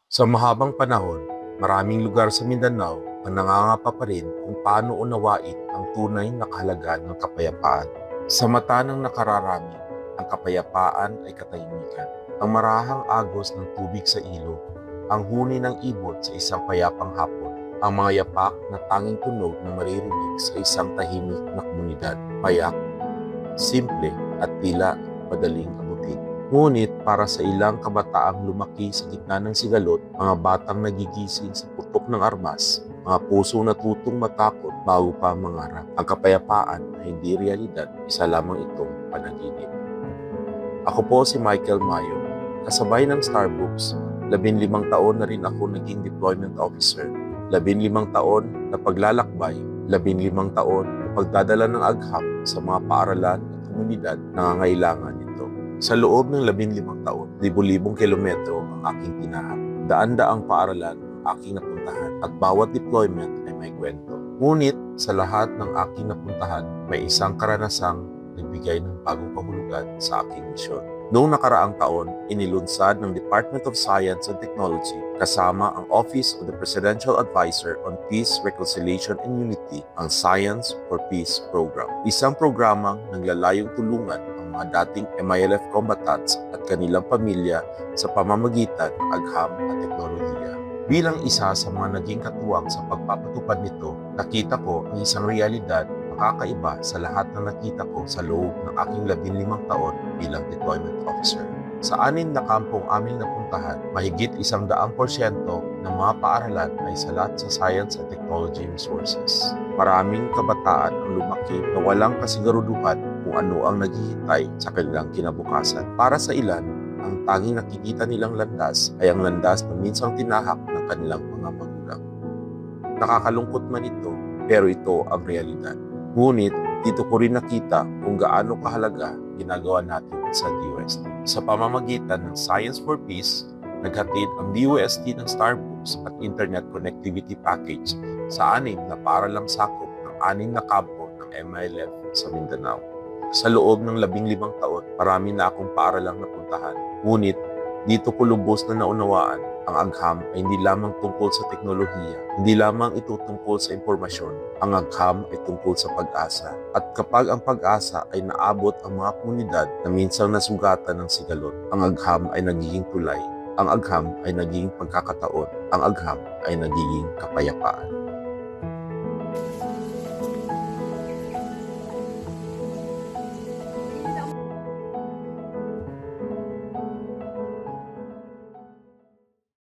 Sa mahabang panahon, maraming lugar sa Mindanao ang nangangapa pa rin kung paano unawain ang tunay na kahalagaan ng kapayapaan. Sa mata ng nakararami, ang kapayapaan ay katahimikan. Ang marahang agos ng tubig sa ilog, ang huni ng ibon sa isang payapang hapon, ang mga yapak na tanging tunog na maririnig sa isang tahimik na komunidad. Payak, simple at tila madaling abutin. Ngunit para sa ilang kabataang lumaki sa gitna ng sigalot, mga batang nagigising sa putok ng armas, mga pusong natutong matakot bago pa mangarap. Ang kapayapaan ay hindi realidad, isa lamang itong panaginip. Ako po si Michael Mayo. Kasabay ng Starbucks, 15 taon na rin ako naging deployment officer. 15 taon na paglalakbay, 15 taon na pagdadala ng agham sa mga paaralan at komunidad na nangangailangan nito. Sa loob ng 15 taon, libu-libong kilometro ang aking tinahak. Daan-daang paaralan ang aking napuntahan at bawat deployment ay may kwento. Ngunit sa lahat ng aking napuntahan, may isang karanasang nagbigay ng bagong kahulugan sa aking misyon. Noong nakaraang taon, inilunsad ng Department of Science and Technology kasama ang Office of the Presidential Advisor on Peace, Reconciliation and Unity ang Science for Peace Program. Isang programang naglalayong tulungan ang mga dating MILF combatants at kanilang pamilya sa pamamagitan ng agham at teknolohiya. Bilang isa sa mga naging katuwang sa pagpapatupad nito, nakita ko ang isang realidad kakaiba sa lahat ng nakita ko sa loob ng aking 15 taon bilang deployment officer. Sa 6 na kampong aming napuntahan, mahigit 100% ng mga paaralan ay salat sa science and technology resources. Maraming kabataan ang lumaki na walang kasiguruduhan kung ano ang naghihintay sa kanilang kinabukasan. Para sa ilan, ang tanging nakikita nilang landas ay ang landas na minsang tinahak ng kanilang mga magulang. Nakakalungkot man ito, pero ito ang realidad. Ngunit, dito ko rin nakita kung gaano kahalaga ginagawa natin sa DOST. Sa pamamagitan ng Science for Peace, naghatid ang DOST ng Starbucks at Internet Connectivity Package sa 6 na paaralang sakop ng 6 na kampo ng MILF sa Mindanao. Sa loob ng 15 taon, marami na akong paaralang napuntahan. Ngunit, dito ko lubos na naunawaan ang agham ay hindi lamang tungkol sa teknolohiya, hindi lamang ito tungkol sa impormasyon. Ang agham ay tungkol sa pag-asa. At kapag ang pag-asa ay naabot ang mga komunidad na minsang nasugatan ng sigalot, ang agham ay nagiging tulay, ang agham ay nagiging pagkakataon, ang agham ay nagiging kapayapaan.